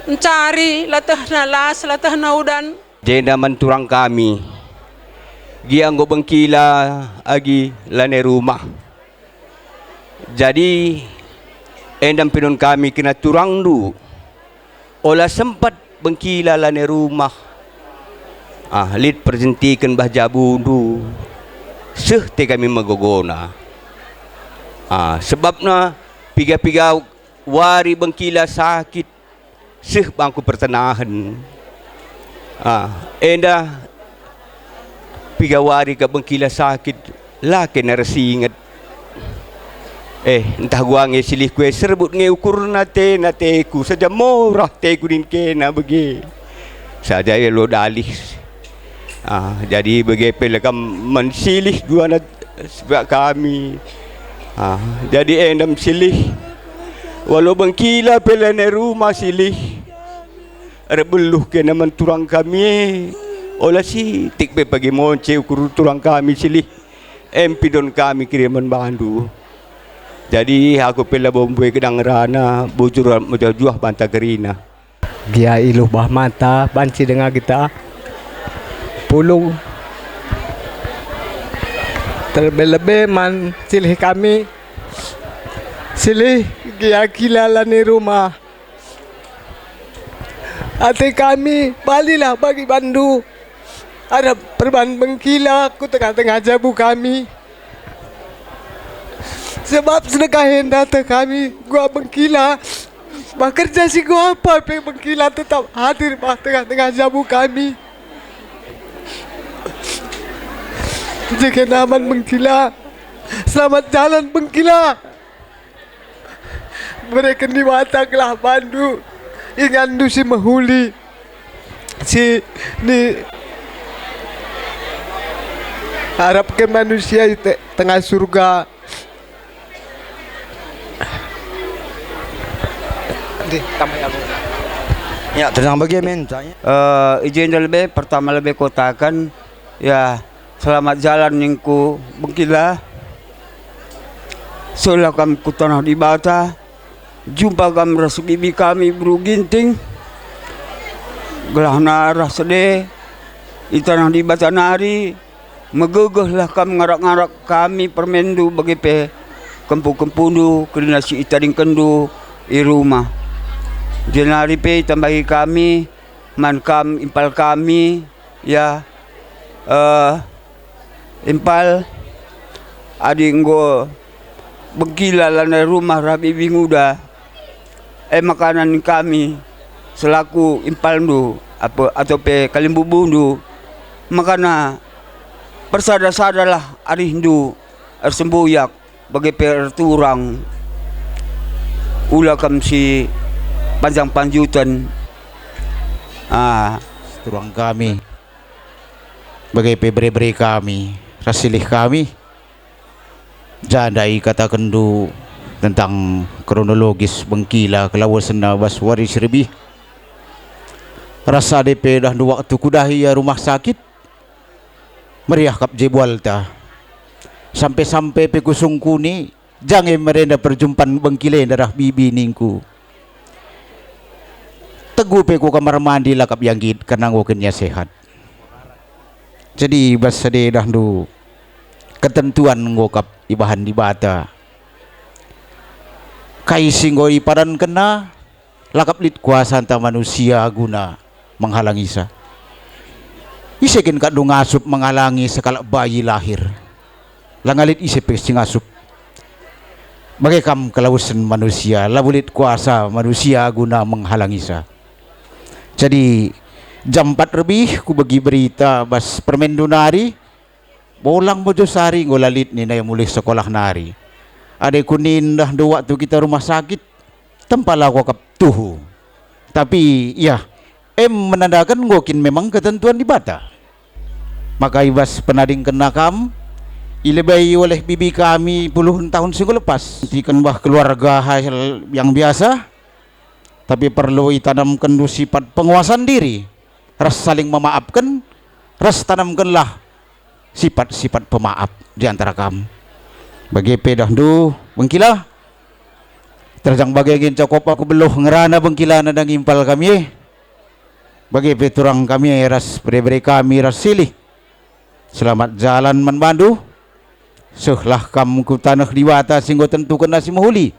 mencari latah nalas latah naudan jenda menturang kami gianggo bengkila agi lane rumah jadi endam pinun kami kena turang du olah sempat bengkila lane rumah lid presentikan bah jabundu seh te kami magogona sebabna piga-piga wari bengkila sakit seh bangku pertenahan enda piga wari ke bengkila sakit lah kena resingat entah gua nge silih kue serbut nge ukur nate ku saja murah te kunin kena bagi saja lo dalih jadi bagi pelakam mensilih gua na sebab kami jadi endam silih walau bengkila pelane rumah silih rebeluh kena menturang kami olah si tikbe bagi monce ukur turang kami silih empidon kami kiriman bandu jadi aku pela bomboi gedang rana bujur mujuh banta gerina dia iluh bah mata banci dengan kita pulung terlebih man silih kami silih dia kilalan di rumah ate kami balilah bagi bandu ada perban bengkila aku tengah-tengah jabu kami sebab sedekah hendak kami gua bengkila bekerja si gua apa bengkila tetap hadir bah tengah-tengah jabu kami jika naman bengkila selamat jalan bengkila mereka di mata kelah bandu ingandu si mahuli si ni harapkan manusia tengah surga ya tenang bagaimana izin lebih pertama lebih kotakan ya selamat jalan ningku bengkila solah kami ku tanah di bata jumpa kami rasu bibi kami buru ginting gelah narah sedih di tanah di bata nari megegehlah kam ngarak-ngarak kami permendu bagi pe kempu-kempundu kerana si itaring kendu i rumah. Jenari pe tambahi kami man kam impal kami ya impal adi nggo begila lana rumah rabi binguda makanan kami selaku impal ndu apa atau pe kalimbu bundu makana persada-sadalah ari hindu sembuyak bagi pe turang ula kam si panjang panjutan turang kami bagai pebere-bere kami rasilih kami jandai kata kendu tentang kronologis bengkila kelawasan nabas waris lebih rasa DP dah dua waktu kudahi ya rumah sakit meriah kap jebwal ta sampai-sampai pe kusung kuni jangan merenda perjumpaan bengkile darah bibi ningku teguh pe ku kamar mandi lakap yang git karena ngokennya sehat. Jadi basade dah du ketentuan ngokap ibahan di bata kai singgoi padan kena lakap lit kuasa anta manusia guna menghalangi sa isekin kak du ngasup menghalangi sekala bayi lahir langalit ise pe ngasup bagai kam kelausan manusia labulit kuasa manusia guna menghalangi sa. Jadi jam 4 lebih ku bagi berita bas permendu nari bolang Mojosari ngolalit ni na yang mulai sekolah nari ada kunin dah dua waktu kita rumah sakit tempala ko kap tuhu tapi ya menandakan ngokin memang ketentuan di bata maka ibas penading kena kam ilebai oleh bibi kami puluhan tahun singgo lepas ikan bah keluarga yang biasa tapi perlu ditanamkan sifat penguasaan diri ras saling memaafkan ras tanamkanlah sifat-sifat pemaaf di antara kamu bagi pedah du bengkila terjang bagi cakop aku beluh ngerana bengkila nadang impal kami bagi peturang kami ras beri kami ras silih selamat jalan manbandu sehlah kamu ku tanah diwata singgo tentukan nasi mahuli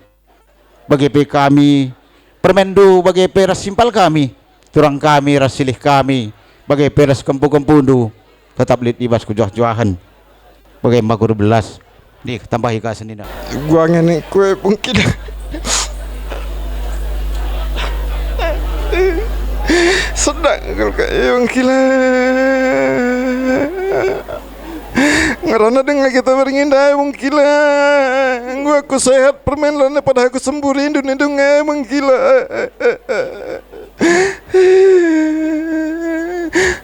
bagi pe kami permendu bagi peras simpal kami turang kami ras silih kami bagi peras kempu-kempundu tetap lit ibas kujuah-juahan bagi makur belas nih tambahi ka senina gua ngene kue mungkin sedang kalau kayak gila ngerana dengan kita beringindai mengkila gua aku sehat permen lana pada aku sembuh rindu nindungnya mengkila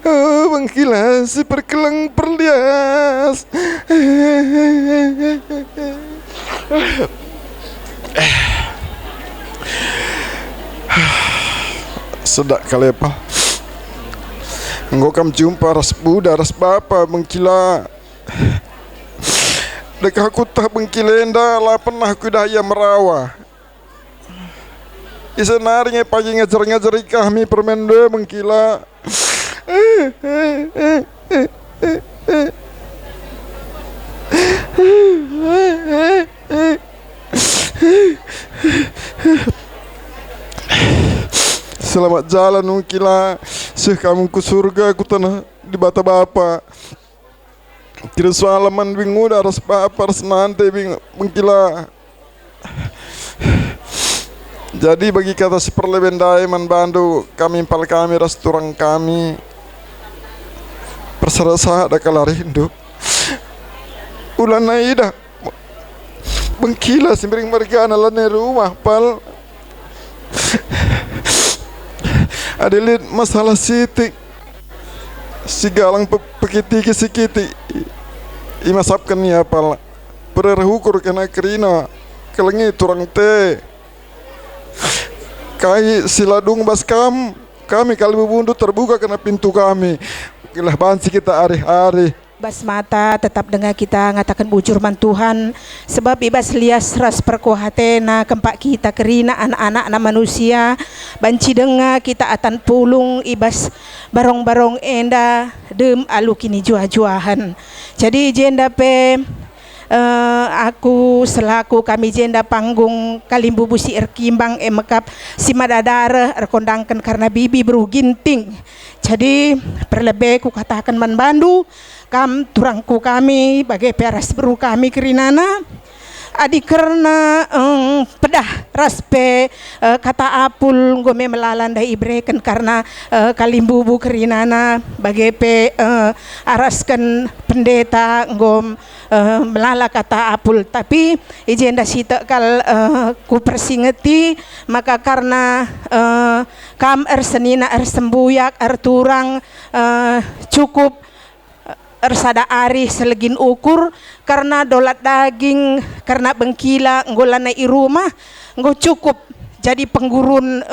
oh mengkila si perkelang perlias sedak kali apa ngokam jumpa ras buda ras bapa mengkila dekah aku tak bengkilenda lah pernah aku daya merawa isenarnya pagi ngajar-ngajar kami permendo mengkila selamat jalan mengkila seh kamu ke surga aku tanah di bata bapa kira soalaman bingung ras bapa ras nanti mengkila jadi bagi kata seperlebendai manbandu kami impal kami ras turang kami persarasa ada kalari hidup ulan naida bengkila simbring margana lane rumah pal ada lihat masalah sitik si galang pekiti ke sikiti imasapkan ya pal perhukur kena kerina kelengi turang te kai siladung bas kami kali bubundu terbuka kena pintu kami kilah bansi kita hari-hari Bas mata tetap dengar kita ngatakan bujur man Tuhan, sebab ibas lias ras perkuhatena kempak kita kerina anak-anak na manusia banci dengar kita atan pulung ibas barong-barong enda dem alu kini jua-juahan. Jadi jenda pe aku selaku kami jenda panggung Kalimbu Busi Erkimbang emekap si madadara erkondangkan karena bibi beru ginting. Jadi perlebih ku katakan man bandu kam turangku kami bagai peras beru kami kerinana adi karena pedah raspe kata apul ngome melalan dai ibreken karena kalimbubu kerinana bagai pe araskan pendeta ngom melala kata apul tapi ijenda sita kal ku persingeti maka karena kam ersenina ersembuyak erturang cukup ersada ari selegin ukur karena dolat daging karena bengkila nggolana i rumah nggo cukup jadi penggurun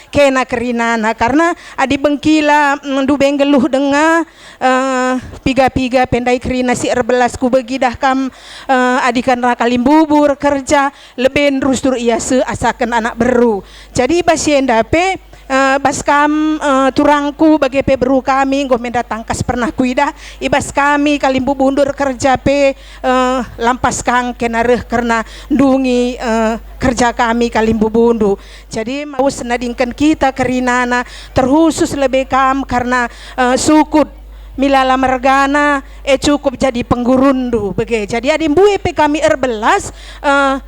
kena kerinana karena adi bengkila du benggeluh denga piga-piga pendai kerina si erbelas ku begidah kam adikan rakalimbubur kerja leben rustur iya se asakan anak beru jadi basienda pe bas kam turangku bagi pe beru kami nggo menda tangkas pernah kuida ibas kami kalimbu bundur kerja pe lampas kang kenareh karena ndungi kerja kami kalimbu bundu jadi mau senadingkan kita kerinana terkhusus lebih kam karena sukut milala mergana cukup jadi penggurundu bege jadi adim bue pe kami erbelas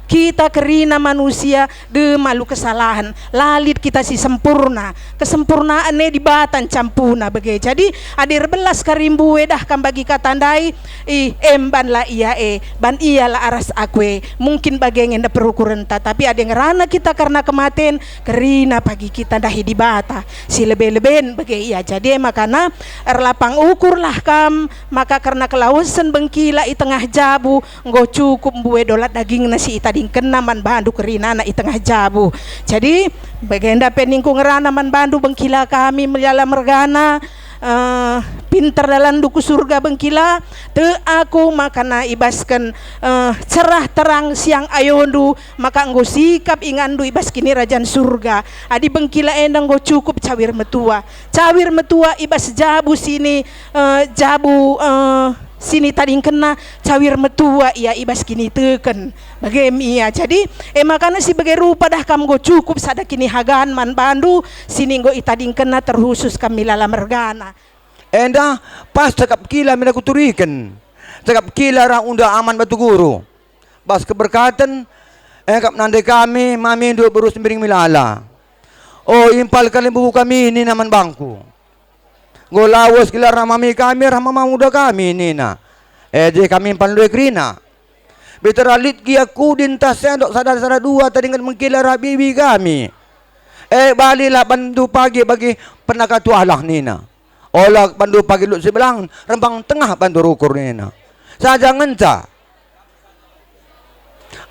kita kerina manusia de malu kesalahan lalit kita si sempurna kesempurnaan di batan campuna bege jadi adir belas karimbue dah kam bagi katandai emban la iya ban iya la aras akwe mungkin bagengen da perukurenta tapi ada ngerana kita karena kematen kerina pagi kita dahi di bata si lebe-leben bege iya jadi makana erlapang ukurlah kam maka karena kelausan bengkila i tengah jabu nggo cukup mbue dolat daging nasi itading kenaman bandu kerina na i tengah jabu jadi bagenda peningku ngerana man bandu bengkila kami menyala mergana pinter dalam duku surga bengkila te aku makana ibaskan cerah terang siang ayondu maka nggo sikap ingandu ibas kini rajan surga adi bengkila endang nggo cukup cawir metua ibas jabu sini jabu sini tading kena cawir metua iya ibas kini teken bagaimana jadi makana si bagai rupa dah kam go cukup sada kini hagan man bandu sini go itading kena terkhusus kami lala mergana enda pas cakap kila mina kuturikan cakap kila ra unda aman batu guru bas keberkatan kap nande kami mami ndo berus miring milala impal kalimbu kami ini naman bangku ngolawas kila ramami kami ramama muda kami nina je kami panlue krina biteralit ki aku dintas sendok sadar dua tadi dengan mengkila rabibi kami balilah bandu pagi bagi penakatualah nina olah bandu pagi lu sebelang rembang tengah bandu rukur nina saja ngenca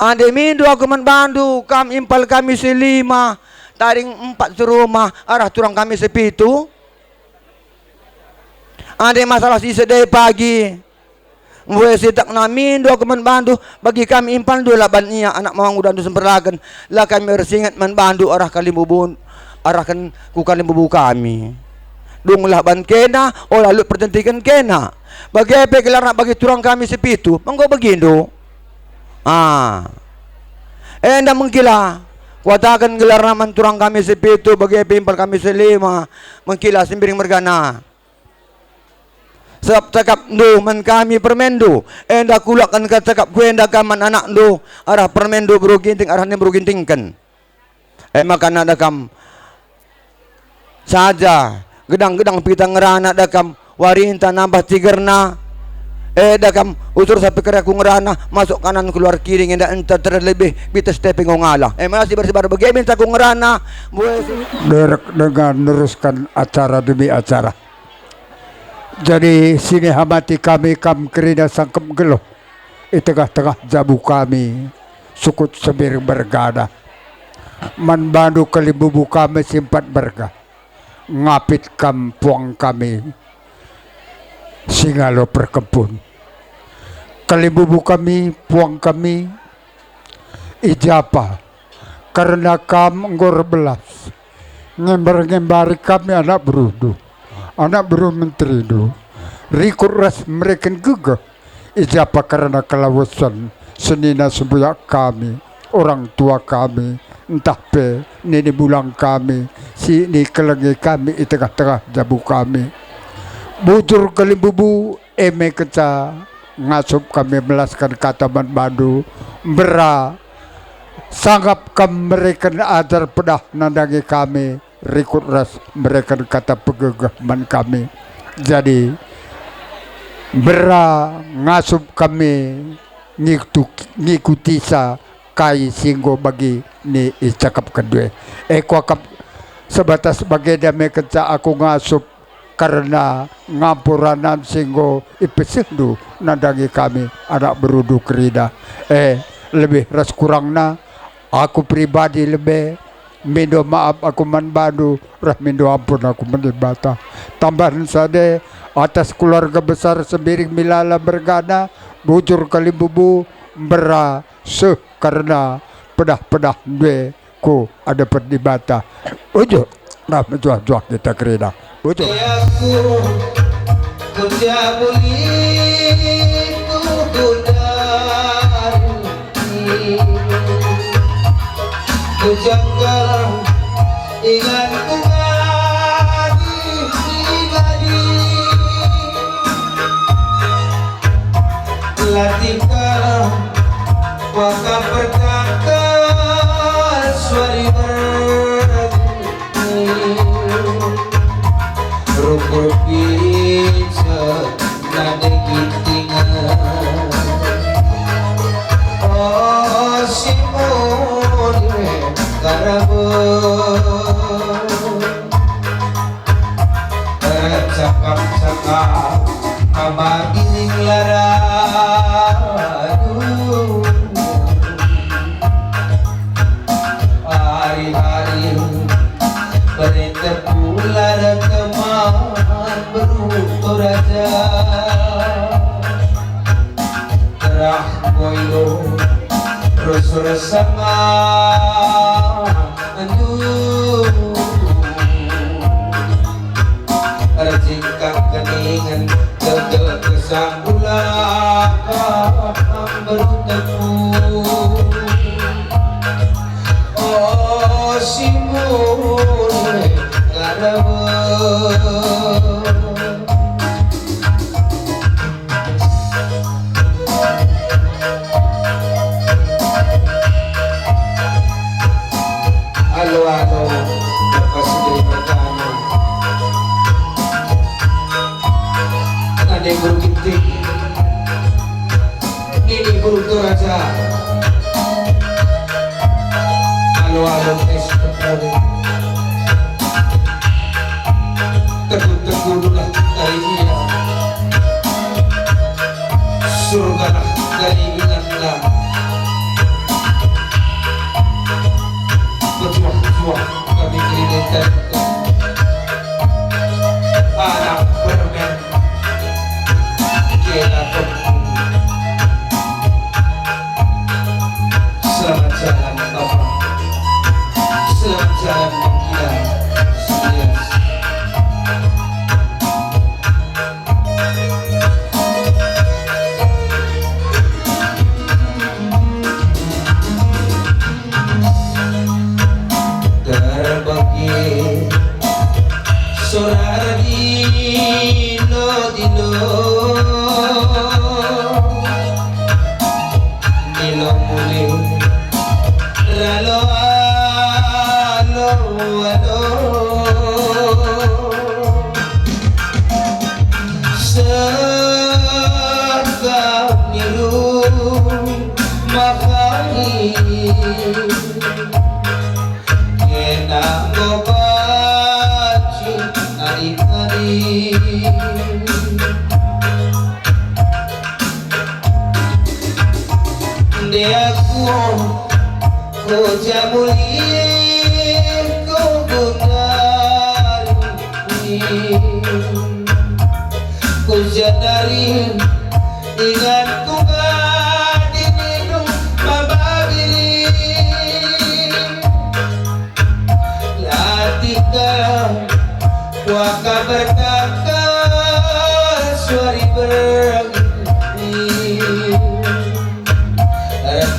ade mindu aku man bandu kam impal kami selima taring 4 serumah arah turang kami sepitu ada masalah si sedai pagi mulai sitak namin dua keman bandu bagi kami impan dua laban iya anak mawang udah tu semperlagan lah kami bersingat man bandu arah kalimbubun arahkan ku kalimbubu kami dung laban kena lalu pertentikan kena bagi apa kelar nak bagi turang kami sepitu mengko begindo enda mengkila kuatakan gelar naman turang kami sepitu bagi apa impal kami selima mengkila sembiring mergana sebab cakap ndo man kami permendo enda kulakan ka cakap kuenda kaman anak ndo arah permendo bro ginting arah ni bro gintingkan maka nada kam saja gedang-gedang pitang ngerana dakam warinta nambah tigerna dakam utur sampai kerja ku ngerana masuk kanan keluar kiri ngenda enta terlebih bita stepping ngala masih bersebar bagaimana tak ku ngerana dengan meneruskan acara demi acara. Jadi sini hamati kami kam kerina sangkem geloh di tengah-tengah jabu kami sukut semir bergana man bandu kalimbubu kami simpat berga ngapit kampuang kami singalo perkebun. Kalibubu kami, puang kami, ijapa karena kam ngor belas ngembar-ngembari kami anak berudu menteri do rikut ras mereka gegah ijapa karena kelawasan senina sebuyak kami orang tua kami entah pe nini bulang kami si ni kelengi kami di tengah-tengah jabu kami bujur kalibubu eme keca ngasup kami melaskan kata bandu bera sanggap kami mereka ajar pedah nandangi kami rikut ras mereka kata pegegaman kami jadi bera ngasup kami ngikuti sa kai singgo bagi ni cakap kedua kuakap sebatas sebagai damai keca aku ngasup karena ngampuranan singgo ipesendu nandangi kami anak berudu kerida lebih ras kurangna aku pribadi lebih mindo maaf aku manbadu ras mindo ampun aku menibata tambahan sade atas keluarga besar Sembiring Milala Bergana bujur Kalibubu bera karena pedah-pedah dua ku ada perdebata ujuk nah menjual-jual kita kerida ujuk Kujanggalang ingat kungadi pribadi Latika waka perkakal suari berani Rukul pizza nade gitingan Oh Simone Karabo cakap-cakap ama giling laradu hari-hari perintah pular kemar berutur raja terah boyo terus sama Rejingkang keningan tegel kesambulaka bertemu Oh Simone Karabo Halo lepas dari pertama ada guru ginting ini guru Toraja halo tes pertama teguh-teguh dari dia surga dari ingatlah berjuang kami keringetan anak permen kena selamat jalan Bapak selamat jalan kita serius terbagi suara dino muli ralo alo sekam nilu makani kena ngobaci hari-hari Deaku ko jamuli ko gudari ku jadari ingat ku diminum mababili latika waka berkaka suari berangin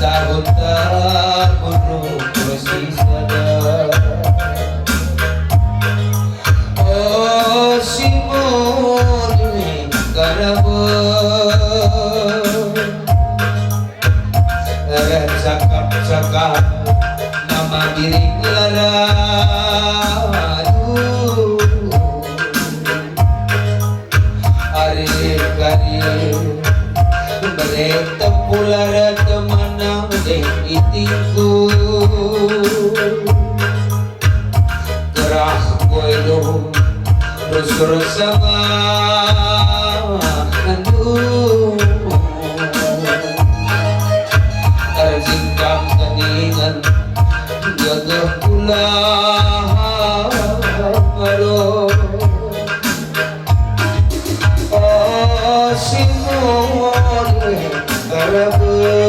tahun-tahun masih sadar oh simone karabo cakap-cakap nama diri lara hari-hari mereka pulara temanang deng itiku gerah koelo rusur sama aduh arzingkang keningan gagah pula malo oh simone karabo